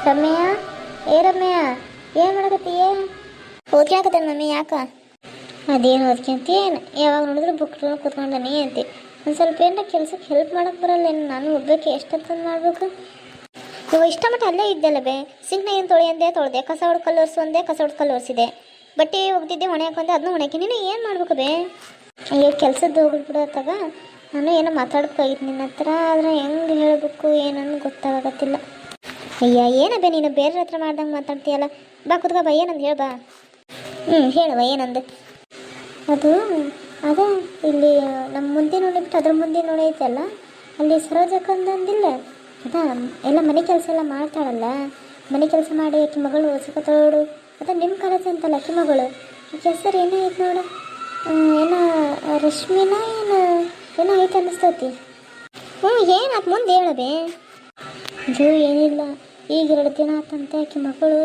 ರಮ್ಯಾ, ಏ ರಮ್ಯಾ, ಏನು ಮಾಡಕತ್ತೀಯ? ಓದ್ಕೊಳಕತ್ತೆ ಮಮ್ಮಿ. ಯಾಕ? ಅದೇನು ಓದ್ಕೊಂತಿ ಏನು? ಯಾವಾಗ ನೋಡಿದ್ರು ಬುಕ್ ಕೂತ್ಕೊಂಡನಿ ಅಂತಿ. ಒಂದು ಸ್ವಲ್ಪ ಏನಾರ ಕೆಲ್ಸಕ್ಕೆ ಹೆಲ್ಪ್ ಮಾಡಕ್ಕೆ ಬರಲ್ಲ ಏನು? ನಾನು ಒಬ್ಬಕ್ಕೆ ಎಷ್ಟೊತ್ತಂದು ಮಾಡಬೇಕು? ನೀವು ಇಷ್ಟ ಮಟ್ಟ ಅಲ್ಲೇ ಇದ್ದಲ್ಲ ಬೇ. ಸಿಂಕ್ನ ಏನು ತೊಳೆ ಅಂದೆ ತೊಳೆದೆ, ಕಸ ಹೊಡ್ದು ಕಲ್ಲು ಒರೆಸು ಅಂದೆ, ಕಸ ಹೊಡ್ದು ಕಲ್ಲು ಒರೆಸಿದೆ, ಬಟ್ಟೆ ಒಗ್ದಿದ್ದೆ ಹೊಣೆ ಹಾಕೊಂಡೆ, ಅದನ್ನೂ ಹೊಣೆಕಿ. ನೀನು ಏನು ಮಾಡ್ಬೇಕು ಬೇ? ಅಯ್ಯೋ ಕೆಲ್ಸದ್ದು ಹೋಗ್ಬಿಡತ್ತಾಗ ನಾನು ಏನೋ ಮಾತಾಡ್ಬೇಕಾಗಿತ್ತು ನಿನ್ನ ಹತ್ರ, ಆದರೆ ಹೆಂಗೆ ಹೇಳಬೇಕು ಏನನ್ನು ಗೊತ್ತಾಗತ್ತಿಲ್ಲ. ಅಯ್ಯ ಏನಬೇ ನೀನು ಬೇರೆ ಹತ್ರ ಮಾಡ್ದಂಗೆ ಮಾತಾಡ್ತೀಯಲ್ಲ. ಬಾ ಕುತ್ಕ ಬಾ, ಏನಂದು ಹೇಳ ಬಾ. ಹೇಳುವ ಏನಂದು. ಅದು ಅದೇ ಇಲ್ಲಿ ನಮ್ಮ ಮುಂದೆ ನೋಡಿಬಿಟ್ಟು ಅದ್ರ ಮುಂದೆ ನೋಡಿ ಐತಲ್ಲ, ಅಲ್ಲಿ ಸರೋಜಕ್ಕಂದಂದಿಲ್ಲ ಅದ ಎಲ್ಲ ಮನೆ ಕೆಲಸ ಎಲ್ಲ ಮಾಡ್ತಾಳಲ್ಲ. ಮನೆ ಕೆಲಸ ಮಾಡಿ ಆಕಿ ಮಗಳು ಸುಖತೋಡು ಅದ ನಿಮ್ಮ ಕಾಲೇಜ್ ಅಂತಲ್ಲ ಆಕಿ ಮಗಳು. ಆಕೆ ಹೆಸರು ಏನೋ ಐತೆ ನೋಡು, ಏನೋ ರಶ್ಮಿನ ಏನೋ ಐತೆ ಅನ್ನಿಸ್ತೈತಿ. ಏನು ಅದು ಮುಂದೆ ಹೇಳಬೇ. ಇದು ಏನಿಲ್ಲ, ಈಗ 2 ದಿನ ಆತಂತೆ ಆಕಿ ಮಗಳು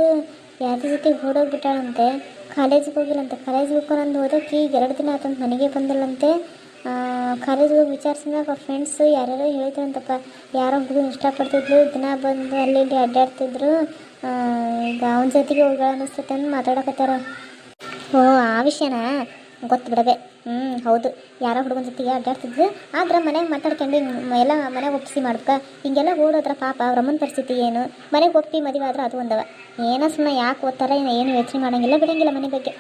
ಯಾರ ಜೊತೆಗೆ ಓಡೋಗ್ಬಿಟ್ಟಾಳಂತೆ. ಕಾಲೇಜಿಗೆ ಹೋಗಿಲ್ಲಂತೆ. ಕಾಲೇಜಿಗೆ ಹೋಗ್ಕೊಂಡು ಓದೋಕೆ ಈಗ 2 ದಿನ ಆತಂತ ಮನೆಗೆ ಬಂದಿಲ್ಲಂತೆ. ಕಾಲೇಜಿಗೆ ಹೋಗಿ ವಿಚಾರಿಸಿದಾಗ ಅವ್ರ ಫ್ರೆಂಡ್ಸು ಯಾರ್ಯಾರೋ ಹೇಳಿದ್ರಂತಪ್ಪ, ಯಾರೋ ಹುಡುಗನ ಇಷ್ಟಪಡ್ತಿದ್ರು, ದಿನ ಬಂದು ಅಲ್ಲಿ ಇಲ್ಲಿ ಅಡ್ಡಾಡ್ತಿದ್ರು, ಈಗ ಅವನ ಜೊತೆಗೆ ಹೋಗ್ಯಾಳ ಅನ್ನಿಸ್ತೈತೆ ಅಂತ ಮಾತಾಡಕತ್ತಾರ. ಓ ಆ ವಿಷಯನಾ? ಗೊತ್ತು ಬಿಡಬೆ. ಹೌದು, ಯಾರೋ ಹುಡುಗನ ಜೊತೆಗೆ ಅಡ್ಡಾಡ್ತಿದ್ರು. ಆದ್ರೆ ಮನೆಗೆ ಮಾತಾಡ್ಕೊಂಡು ಎಲ್ಲ ಮನೆಗೆ ಒಪ್ಪಿಸಿ ಮಾಡ್ಬೇಕ. ಹಿಂಗೆಲ್ಲ ಓಡೋದ್ರ ಪಾಪ ಅವ್ರ ಅಮ್ಮನ ಪರಿಸ್ಥಿತಿ ಏನು? ಮನೆಗೆ ಒಪ್ಪಿ ಮದುವೆ ಆದ್ರೆ ಅದು ಒಂದವ. ಏನೋ ಸುಮ್ಮನೆ ಯಾಕೆ ಓದ್ತಾರ ಏನು ಯೋಚನೆ ಮಾಡೋಂಗಿಲ್ಲ ಬಿಡೋಂಗಿಲ್ಲ ಮನೆ ಬಗ್ಗೆ.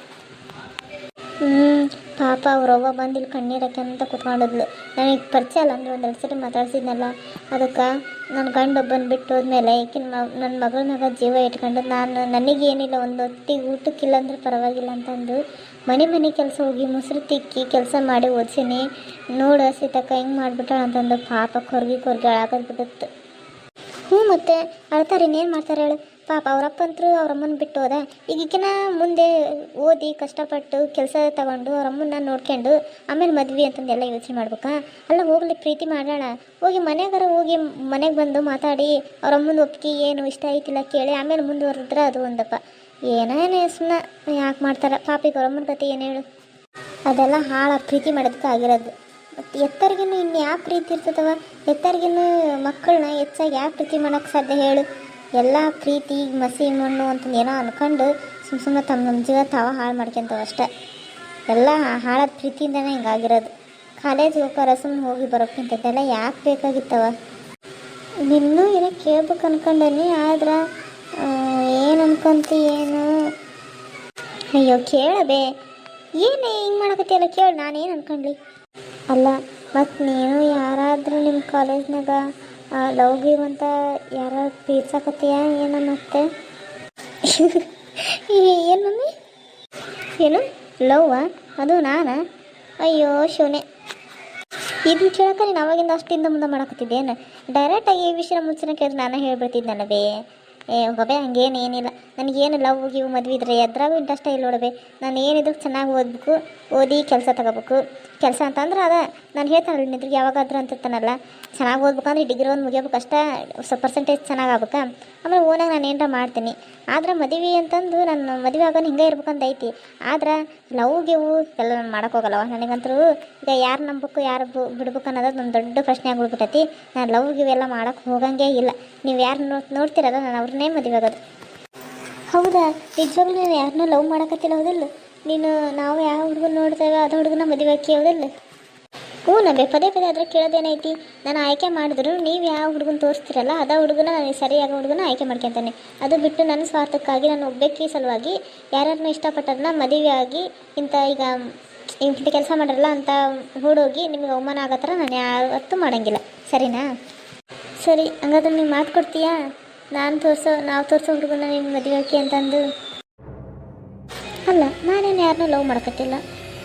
ಪಾಪ ಅವ್ರವ್ವ ಬಂದು ಇಲ್ಲಿ ಕಣ್ಣೀರಕ್ಕೆ ಅಂತ ಕುತ್ಕೊಂಡಿದ್ಲು. ನನಗೆ ಪರಿಚಯ ಅಲ್ಲ, ಅಂದರೆ 1-2 ಸರಿ ಮಾತಾಡ್ಸಿದ್ನಲ್ಲ. ಅದಕ್ಕೆ ನನ್ನ ಗಂಡೊಬ್ಬನ ಬಿಟ್ಟು ಹೋದ್ಮೇಲೆ ನನ್ನ ಮಗಳ ಮ್ಯಾಗ ಜೀವ ಇಟ್ಕೊಂಡು ನನಗೇನಿಲ್ಲ, ಒಂದು ಹೊತ್ತಿಗೆ ಊಟಕ್ಕಿಲ್ಲ ಅಂದ್ರೆ ಪರವಾಗಿಲ್ಲ ಅಂತಂದು ಮನೆ ಕೆಲಸ ಹೋಗಿ ಮೊಸರು ತಿಕ್ಕಿ ಕೆಲಸ ಮಾಡಿ ಓದಿಸೀನಿ. ನೋಡು ಸೀತಕ್ಕ ಹೆಂಗೆ ಮಾಡಿಬಿಟ್ಟಾಳ ಅಂತಂದು ಪಾಪ ಕೊರ್ಗಿ ಅಳಾಕದ್ಬಿಟ್ಟಿತ್ತು. ಮತ್ತೆ ಅಳ್ತಾರೆ, ಇನ್ನೇನು ಮಾಡ್ತಾರೆ ಹೇಳು? ಪಾಪ ಅವರಪ್ಪಂತರೂ ಅವ್ರಮ್ಮನ ಬಿಟ್ಟು ಹೋದ. ಈಗಿನ ಮುಂದೆ ಓದಿ ಕಷ್ಟಪಟ್ಟು ಕೆಲಸ ತಗೊಂಡು ಅವರಮ್ಮನ್ನ ನೋಡ್ಕೊಂಡು ಆಮೇಲೆ ಮದ್ವೆ ಅಂತಂದು ಎಲ್ಲ ಯೋಚನೆ ಮಾಡ್ಬೇಕಾ? ಅಲ್ಲ ಹೋಗ್ಲಿ, ಪ್ರೀತಿ ಮಾಡೋಣ, ಹೋಗಿ ಹೋಗಿ ಮನೆಗೆ ಬಂದು ಮಾತಾಡಿ ಅವರಮ್ಮನ ಒಪ್ಪಿಗೆ ಏನು ಇಷ್ಟ ಐತಿಲ್ಲ ಕೇಳಿ ಆಮೇಲೆ ಮುಂದುವರೆದ್ರೆ ಅದು ಒಂದಪ್ಪ. ಏನೇನೇ ಸುಮ್ಮನೆ ಯಾಕೆ ಮಾಡ್ತಾರೆ ಪಾಪಿಗೆ ಅವರಮ್ಮನ ಕತೆ ಏನು ಹೇಳು? ಅದೆಲ್ಲ ಹಾಳ ಪ್ರೀತಿ ಮಾಡೋದಕ್ಕೆ ಆಗಿರೋದು. ಮತ್ತು ಎತ್ತರಿಗಿನ್ನು ಇನ್ನು ಯಾವ ಪ್ರೀತಿ ಇರ್ತದವ? ಎತ್ತರಿಗಿನ್ನು ಮಕ್ಕಳನ್ನ ಹೆಚ್ಚಾಗಿ ಯಾವ ಪ್ರೀತಿ ಮಾಡೋಕ್ಕೆ ಸಾಧ್ಯ ಹೇಳು? ಎಲ್ಲ ಪ್ರೀತಿ ಮಸಿ ಮಣ್ಣು ಅಂತಂದು ಏನೋ ಅಂದ್ಕೊಂಡು ಸುಮ್ಮನೆ ತಮ್ಮ ಜೀವ ತಾವ ಹಾಳು ಮಾಡ್ಕೊಂತವ ಅಷ್ಟೆ. ಎಲ್ಲ ಹಾಳಾದ ಪ್ರೀತಿಯಿಂದನೇ ಹಿಂಗಾಗಿರೋದು. ಕಾಲೇಜಿಗೆ ಹೋಗೋರ ಸುಮ್ಮನೆ ಹೋಗಿ ಬರೋಕ್ಕಿಂತದ್ದೆಲ್ಲ ಯಾಕೆ ಬೇಕಾಗಿತ್ತವ? ನಿನ್ನೂ ಏನೋ ಕೇಳ್ಬೇಕು ಅನ್ಕೊಂಡನಿ, ಆದ್ರೆ ಏನು ಅನ್ಕೊಂತಿ ಏನು? ಅಯ್ಯೋ ಕೇಳಬೇ, ಏನು ಹಿಂಗೆ ಮಾಡಕತ್ತಿಯಲ್ಲ ಕೇಳು, ನಾನೇನು ಅನ್ಕೊಂಡ್ಲಿ? ಅಲ್ಲ ಮತ್ತು ನೀನು ಯಾರಾದರೂ ನಿಮ್ಮ ಕಾಲೇಜ್ನಾಗ ಲವ್ ಗಿವ್ ಅಂತ ಯಾರು ಪ್ರೀತಿಸಕತ್ತೀಯ ಏನೋ? ಮತ್ತೆ ಏನು ಮಮ್ಮಿ? ಏನು ಲವ್ವಾ? ಅದು ನಾನಾ? ಅಯ್ಯೋ ಶಿವನೇ, ಇದನ್ನ ಕೇಳಕ್ಕೆ ನೀನು ಅವಾಗಿಂದ ಅಷ್ಟಿಂದ ಮುಂದೆ ಮಾಡಕತ್ತಿದ್ದೇನು? ಡೈರೆಕ್ಟಾಗಿ ಈ ವಿಷಯ ಮುಂಚೆನೇ ಕೇಳಿದ್ರೆ ನಾನು ಹೇಳ್ಬಿಡ್ತಿದ್ದೆನಲ್ಲ ಬೇ. ಹೋಗಬೇ, ಹಂಗೇನು ಏನಿಲ್ಲ. ನನಗೇನು ಲವ್ ಗಿವ್ ಮದುವೆ ಇದ್ರೆ ಎದ್ರಾಗೂ ಇಂಟ್ರೆಸ್ಟೇ ಇಲ್ಲ ನೋಡಬೇ. ನಾನು ಏನಿದ್ರು ಚೆನ್ನಾಗಿ ಓದಬೇಕು, ಓದಿ ಕೆಲಸ ತಗೋಬೇಕು. ಕೆಲಸ ಅಂತಂದ್ರೆ ಅದ ನಾನು ಹೇಳ್ತಾನಲ್ಲ ನಿದ್ರಿಗೆ ಯಾವಾಗಾದ್ರೂ ಅಂತಿರ್ತಾನಲ್ಲ, ಚೆನ್ನಾಗಿ ಓದ್ಬೇಕಂದ್ರೆ ಡಿಗ್ರಿ ಒಂದು ಮುಗಿಯೋಬೇಕು ಅಷ್ಟೇ, ಸ್ವಲ್ಪ ಪರ್ಸೆಂಟೇಜ್ ಚೆನ್ನಾಗಿ ಆಗ್ಬೇಕಾ, ಆಮೇಲೆ ಓನಾಗ ನಾನು ಏನಾರ ಮಾಡ್ತೀನಿ. ಆದ್ರೆ ಮದುವೆ ಅಂತಂದು ನಾನು ಮದುವೆ ಆಗೋನು ಹಿಂಗೆ ಇರ್ಬೇಕಂತ ಐತಿ. ಆದ್ರೆ ಲವ್ ಗಿವು ಎಲ್ಲ ನಾನು ಮಾಡೋಕ್ಕೋಗಲ್ಲವ. ನನಗಂತರೂ ಈಗ ಯಾರು ನಂಬಬೇಕು ಯಾರು ಬಿಡ್ಬೇಕು ಅನ್ನೋದು ಒಂದು ದೊಡ್ಡ ಪ್ರಶ್ನೆ ಆಗ್ಬಿಡ್ಬಿಟ್ಟೈತಿ. ನಾನು ಲವ್ ಗಿವ್ ಎಲ್ಲ ಮಾಡೋಕ್ಕೆ ಹೋಗಂಗೇ ಇಲ್ಲ. ನೀವು ಯಾರು ನೋಡ್ತೀರಲ್ಲ ನಾನು ಅವ್ರನ್ನೇ ಮದುವೆ ಆಗೋದು. ಹೌದಾ? ನಿಜವಾಗ್ಲೂ ನೀನು ಯಾರನ್ನೂ ಲವ್ ಮಾಡೋಕತ್ತಿಲ್ಲ ಹೌದಿಲ್ಲ? ನೀನು ನಾವು ಯಾವ ಹುಡುಗನ ನೋಡ್ತೇವೆ ಅದು ಹುಡುಗನ ಮದುವೆ ಹಾಕಿ ಹೌದಿಲ್ಲ? ನಮಗೆ ಪದೇ ಅದ್ರ ಕೇಳೋದೇನೈತಿ? ನಾನು ಆಯ್ಕೆ ಮಾಡಿದ್ರು ನೀವು ಯಾವ ಹುಡುಗನ ತೋರಿಸ್ತೀರಲ್ಲ ಅದ ಹುಡುಗನ ನನಗೆ ಸರಿಯಾದ ಹುಡುಗನ ಆಯ್ಕೆ ಮಾಡ್ಕೊತಾನೆ. ಅದು ಬಿಟ್ಟು ನನ್ನ ಸ್ವಾರ್ಥಕ್ಕಾಗಿ ನಾನು ಒಬ್ಬಕ್ಕೆ ಸಲುವಾಗಿ ಯಾರನ್ನೂ ಇಷ್ಟಪಟ್ಟದನ್ನ ಮದುವೆ ಆಗಿ ಇಂಥ ಈಗ ಇಂಥ ಕೆಲಸ ಮಾಡರಲ್ಲ ಅಂತ ಹೂಡೋಗಿ ನಿಮಗೆ ಅವಮಾನ ಆಗೋ ಥರ ನಾನು ಯಾವತ್ತೂ ಮಾಡೋಂಗಿಲ್ಲ. ಸರಿನಾ? ಸರಿ, ಹಂಗಾದ್ರೆ ನೀವು ಮಾತು ಕೊಡ್ತೀಯಾ? ನಾವು ತೋರಿಸೋ ಹುಡುಗನ ನಿಮ್ಮ ಮದುವೆ ಹಾಕಿ ಅಂತಂದು? ಅಲ್ಲ, ನಾನೇನು ಯಾರನ್ನೂ ಲವ್ ಮಾಡ್ಕೊತಿಲ್ಲ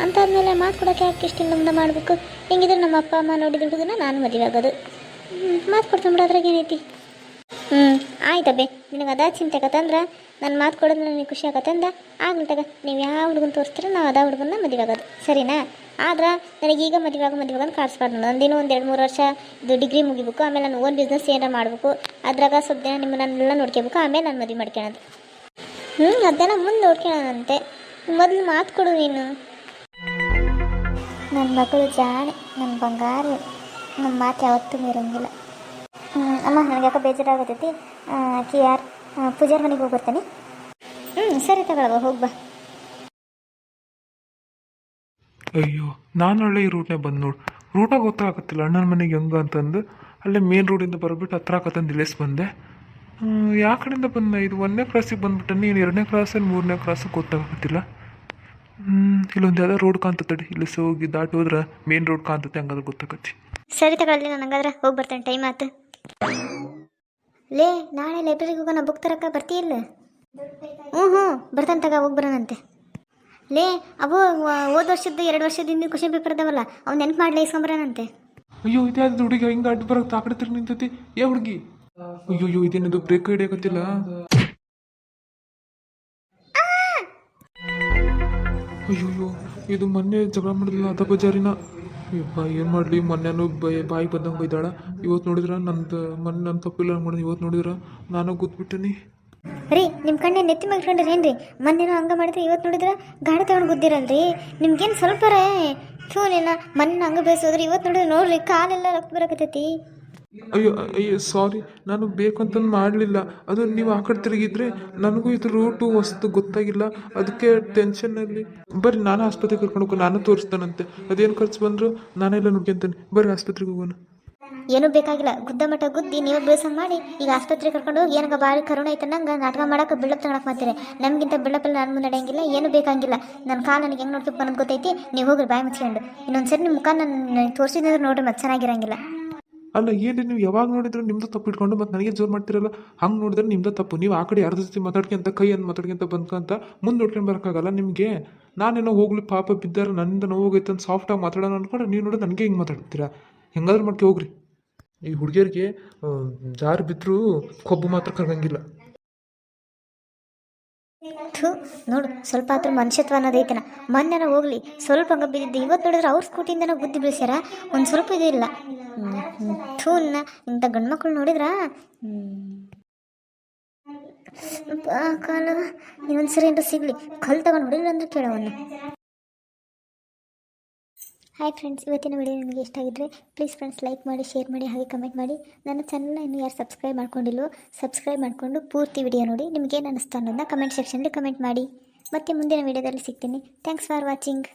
ಅಂತಾದ್ಮೇಲೆ ಮಾತು ಕೊಡೋಕ್ಕೆ ಯಾಕೆ ಇಷ್ಟಿಂದ ಮುಂದೆ ಮಾಡಬೇಕು? ಹೆಂಗಿದ್ರೆ ನಮ್ಮ ಅಪ್ಪ ಅಮ್ಮ ನೋಡಿದ ಹುಡುಗನ ನಾನು ಮದುವೆ ಆಗೋದು. ಮಾತು ಕೊಡ್ತೀನಿ ಬಿಡು, ಅದ್ರಾಗ ಏನೈತಿ? ಆಯ್ತಬ್ಬೆ, ನಿನಗೆ ಅದ ಚಿಂತೆ ಆಗತ್ತಂದ್ರೆ ನಾನು ಮಾತು ಕೊಡೋದು ನನಗೆ ಖುಷಿ ಆಗತ್ತಂದ ಆಗ್ಲಿಟ್ಟಾಗ ನೀವು ಯಾವ ಹುಡುಗನ ತೋರಿಸ್ತೀರ ನಾವು ಅದ ಹುಡುಗನ ಮದುವೆ ಆಗೋದು. ಸರಿನಾ? ಆದ್ರೆ ನನಗೀಗ ಮದುವೆ ಅಂತ ಕಾಡಿಸ್ಬಾರ್ದು. ನಂದೇನು 1-2-3 ವರ್ಷ ಇದು ಡಿಗ್ರಿ ಮುಗಿಬೇಕು, ಆಮೇಲೆ ನಾನು ಓನ್ ಬಿಸ್ನೆಸ್ ಏನಾರು ಮಾಡಬೇಕು, ಅದ್ರಾಗ ಸ್ವಲ್ಪ ದಿನ ನಿಮ್ಮನ್ನೆಲ್ಲ ನೋಡ್ಕೋಬೇಕು, ಆಮೇಲೆ ನಾನು ಮದುವೆ ಮಾಡ್ಕೊಳ್ಳೋದು. ಅದೆಲ್ಲ ಮುಂದೆ ನೋಡ್ಕೊಳ್ಳೋಣಂತೆ. ಮೊದಲು ಮಾತು ಕೊಡು ನೀನು. ನನ್ನ ಮಗಳು ಜಾಣೆ, ನನ್ನ ಬಂಗಾರ, ನಮ್ಮ ಮಾತು ಯಾವತ್ತೂ ಮೀರಂಗಿಲ್ಲ. ಅಮ್ಮ ನನಗೆ ಯಾಕೆ ಬೇಜಾರಾಗತೈತಿ. ಆಕೆ ಯಾರು ಪೂಜಾರ್ ಮನೆಗೆ ಹೋಗಿ ಬರ್ತಾನೆ. ಸರಿ ತಗೊಳವ, ಹೋಗ್ಬಾ. ಅಯ್ಯೋ, ನಾನು ಒಳ್ಳೆ ಈ ರೂಟ್ನಾಗ ಬಂದು ನೋಡು. ರೂಟಾಗ ಗೊತ್ತಾಗತ್ತಿಲ್ಲ ಅಣ್ಣನ ಮನೆಗೆ ಹೆಂಗೆ ಅಂತಂದು ಅಲ್ಲೇ ಮೇನ್ ರೋಡಿಂದ ಬರ್ಬಿಟ್ಟು ಹತ್ರ ಆಕತ್ತಂದು ಇಳಿಸ್ ಬಂದೆ. ಯಾವ ಕಡೆಯಿಂದ ಬಂದೆ? ಇದು 1ನೇ ಕ್ರಾಸಿಗೆ ಬಂದ್ಬಿಟ್ಟೆ. ನೀನು 2ನೇ ಕ್ರಾಸ್ 3ನೇ ಕ್ರಾಸ್ ಗೊತ್ತಾಗತ್ತಿಲ್ಲ. ಇಲ್ಲೊಂದು ಯಾವುದೋ ರೋಡ್ ಕಾಣ್ತದೆ, ಇಲ್ಲಿ ಹೋಗಿ ದಾಟಿ ಹೋದ್ರೆ ಮೇನ್ ರೋಡ್ ಕಾಣ್ತತೆ, ಹಂಗಾದ್ರೆ ಗೊತ್ತಾಗತ್ತೆ. ಸರಿ ತಗೊಳ್ಳಿ, ನಾನು ಹಂಗಾದ್ರೆ ಹೋಗಿ ಬರ್ತೇನೆ, ಟೈಮ್ ಆಯ್ತು. ಲೇ, ನಾಳೆ ಲೈಬ್ರರಿಗೆ ಹೋಗೋಣ, ಬುಕ್ ತರಕ ಬರ್ತೀಯಿಲ್ಲ? ಹ್ಞೂ ಬರ್ತಾನೆ ತಗ, ಹೋಗಿ ಬರೋಣಂತೆ. ಲೇ, ಅವು ಹೋದ ವರ್ಷದ್ದು 2 ವರ್ಷದಿಂದ ಕ್ವಶನ್ ಪೇಪರ್ ಅದಾವಲ್ಲ, ಅವ್ನು ನೆನ್ಪು ಮಾಡಲೇ, ಇಸ್ಕೊಂಬರೋಣಂತೆ. ಅಯ್ಯೋ, ಇದ್ಯಾವ್ದು ಹುಡುಗಿ ಹಿಂಗೆ ಅಡ್ಡು ಬರೋಕೆ ಆ ಕಡೆ ತಿರುಗಿ ನಿಂತೈತಿ? ಏ ಹುಡುಗಿ, ಅಯ್ಯೋ ಇದೇನಿದು ಬ್ರೇಕ್ ಹಿಡಿಯಕತ್ತಿಲ್ಲ. ಅಯ್ಯೋ, ಇದು ಮೊನ್ನೆ ಜಗಳ ಮಾಡಿದ್ಲ ಅದ ಬಜಾರಿನ. ಅಯ್ಯಪ್ಪ, ಏನು ಮಾಡಲಿ, ಮೊನ್ನೆನೂ ಬಾಯಿ ಬಂದಂಗೆ ಬೈದಾಳ. ಇವತ್ತು ನೋಡಿದ್ರೆ ಮೊನ್ನೆ ನನ್ನ ತಪ್ಪಿಲ್ಲ ಮಾಡಿದ್. ಇವತ್ತು ನೋಡಿದ್ರೆ ನಾನು ಗೊತ್ಬಿಟ್ಟನಿ. ರೀ, ನಿಮ್ಮ ಕಣ್ಣೆ ನೆತ್ತಿ ಮಾಡ್ಕೊಂಡ್ರೇನ್ರಿ? ಮೊನ್ನೆನೋ ಹಂಗೆ ಮಾಡಿದ್ರೆ ಇವತ್ತು ನೋಡಿದ್ರೆ ಗಾಡಿ ತಗೊಂಡು ಗುದ್ದಿರಲ್ರಿ. ನಿಮ್ಗೇನು ಸ್ವಲ್ಪ ಥೂನಿಲ್ಲ. ಮೊನ್ನೆ ಹಂಗೆ ಬೇಯಿಸೋದ್ರಿ, ಇವತ್ತು ನೋಡಿದ್ರೆ ನೋಡ್ರಿ ಕಾಲೆಲ್ಲ ರಕ್ತ ಬರಕತ್ತೈತಿ. ಅಯ್ಯೋ ಸಾರಿ, ನಾನು ಬೇಕಂತಂದು ಮಾಡಲಿಲ್ಲ. ಅದು ನೀವು ಆ ಕಡೆ ತಿರುಗಿದ್ರೆ ನನಗೂ ಇದು ರೂಟು ಹೊಸ್ತು ಗೊತ್ತಾಗಿಲ್ಲ, ಅದಕ್ಕೆ ಟೆನ್ಷನ್ನಲ್ಲಿ. ಬರ್ರಿ, ನಾನು ಆಸ್ಪತ್ರೆಗೆ ಕರ್ಕೊಂಡು ಹೋಗೋ, ನಾನು ತೋರಿಸ್ತಾನಂತೆ. ಅದೇನು ಖರ್ಚು ಬಂದರೂ ನಾನೆಲ್ಲ ನೋಡ್ಕೊಂತಾನೆ. ಬರ್ರಿ ಆಸ್ಪತ್ರೆಗೆ ಹೋಗೋಣ. ಏನೂ ಬೇಕಾಗಿಲ್ಲ, ಗುದ್ದ ಮಟ್ಟ ಗುದ್ದಿ ನೀವು ಬೇಸಂಗೆ ಮಾಡಿ ಈಗ ಆಸ್ಪತ್ರೆಗೆ ಕರ್ಕೊಂಡು ಹೋಗಿ ಏನಗ ಭಾರಿ ಕರುಣೆ ಐತೆ ನಂಗೆ ನಾಟಕ ಮಾಡೋಕೆ ಬಿಲ್ಡಪ್ ತಗೊಳಕ್ಕೆ ಮಾಡ್ತೀರಿ. ನಮಗಿಂತ ಬಿಲ್ಡಪ್ಪಲ್ಲಿ ನಾನು ಮುಂದೆ ನಡೆಯಂಗಿಲ್ಲ, ಏನು ಬೇಕಾಗಿಲ್ಲ. ನನ್ನ ಕಾಲು ನನಗೆ ಹೆಂಗೆ ನೋಡ್ಬೇಕು ಅನ್ನೋದು ಗೊತ್ತೈತಿ. ನೀವು ಹೋಗ್ರಿ ಬಾಯಿ ಮುಚ್ಕೊಂಡು. ಇನ್ನೊಂದ್ಸರಿ ನಿಮ್ಮ ಮುಖ ನಾನು ತೋರಿಸಿದ್ರೆ ನೋಡ್ರಿ, ಮತ್ತೆ ಚೆನ್ನಾಗಿರಂಗಿಲ್ಲ. ಅಲ್ಲ, ಏನು ನೀವು ಯಾವಾಗ ನೋಡಿದ್ರೆ ನಿಮ್ಮದು ತಪ್ಪು ಇಟ್ಕೊಂಡು ಮತ್ತು ನನಗೆ ಜೋರು ಮಾಡ್ತಿರಲ್ಲ. ಹಂಗೆ ನೋಡಿದ್ರೆ ನಿಮ್ಮದು ತಪ್ಪು. ನೀವು ಆ ಕಡೆ ಯಾರ ಜೊತೆ ಮಾತಾಡ್ಕೊಂತ ಕೈಯನ್ನು ಮಾತಾಡ್ಕೊಂತ ಬಂದ್ಕಂತ ಮುಂದೆ ನೋಡ್ಕೊಂಡು ಬರೋಕ್ಕಾಗಲ್ಲ ನಿಮಗೆ. ನಾನೇನೋ ಹೋಗ್ಲಿ ಪಾಪ ಬಿದ್ದಾರ, ನನ್ನಿಂದ ನೋವಾಗೈತೆ ಅಂತ ಸಾಫ್ಟಾಗಿ ಮಾತಾಡೋಣ ಅಂದ್ಕೊಂಡ್ರೆ ನೀವು ನೋಡಿ ನನಗೆ ಹಿಂಗೆ ಮಾತಾಡ್ತೀರಾ. ಹೆಂಗಾದ್ರೂ ಮಾಡ್ಕೆ ಹೋಗ್ರಿ. ಈ ಹುಡುಗಿಯರಿಗೆ ಜಾರು ಬಿದ್ದರೂ ಕೊಬ್ಬು ಮಾತ್ರ ಕರಗಂಗಿಲ್ಲ. ನೋಡು, ಸ್ವಲ್ಪ ಆದ್ರೂ ಮನುಷ್ಯತ್ವ ಅನ್ನೋದೈತನ. ಮೊನ್ನೆನ ಹೋಗ್ಲಿ ಸ್ವಲ್ಪ ಹಂಗೆ ಬಿದ್ದಿದ್ದು, ಇವತ್ತು ನೋಡಿದ್ರೆ ಅವ್ರ ಸ್ಕೂಟಿಯಿಂದನೂ ಬುದ್ಧಿ ಬೆಳೆಸ್ಯಾರ. ಒಂದು ಸ್ವಲ್ಪ ಇದಿಲ್ಲ. ಇಂಥ ಗಂಡ್ಮಕ್ಳು ನೋಡಿದ್ರ ಕಾಲ ಇನ್ನೊಂದ್ಸರಿ ಏನಾರ ಸಿಗ್ಲಿ, ಕಲ್ ತಗೊಂಡು ಹೊಡಿಲ್ಲ ಅಂದ್ರೆ ಕೇಳೋವನ್ನು. ಹಾಯ್ ಫ್ರೆಂಡ್ಸ್, ಇವತ್ತಿನ ವಿಡಿಯೋ ನಿಮಗೆ ಇಷ್ಟ ಆಗಿದ್ದರೆ ಪ್ಲೀಸ್ ಫ್ರೆಂಡ್ಸ್ ಲೈಕ್ ಮಾಡಿ, ಶೇರ್ ಮಾಡಿ, ಹಾಗೆ ಕಮೆಂಟ್ ಮಾಡಿ. ನನ್ನ ಚಾನಲ್ನ ಇನ್ನೂ ಯಾರು ಸಬ್ಸ್ಕ್ರೈಬ್ ಮಾಡ್ಕೊಂಡಿಲ್ಲೋ ಸಬ್ಸ್ಕ್ರೈಬ್ ಮಾಡಿಕೊಂಡು ಪೂರ್ತಿ ವಿಡಿಯೋ ನೋಡಿ. ನಿಮಗೇನು ಅನ್ನಿಸ್ತಾ ಅನ್ನೋದನ್ನ ಕಮೆಂಟ್ ಸೆಕ್ಷನಲ್ಲಿ ಕಮೆಂಟ್ ಮಾಡಿ. ಮತ್ತೆ ಮುಂದಿನ ವಿಡಿಯೋದಲ್ಲಿ ಸಿಗ್ತೀನಿ. Thanks for watching.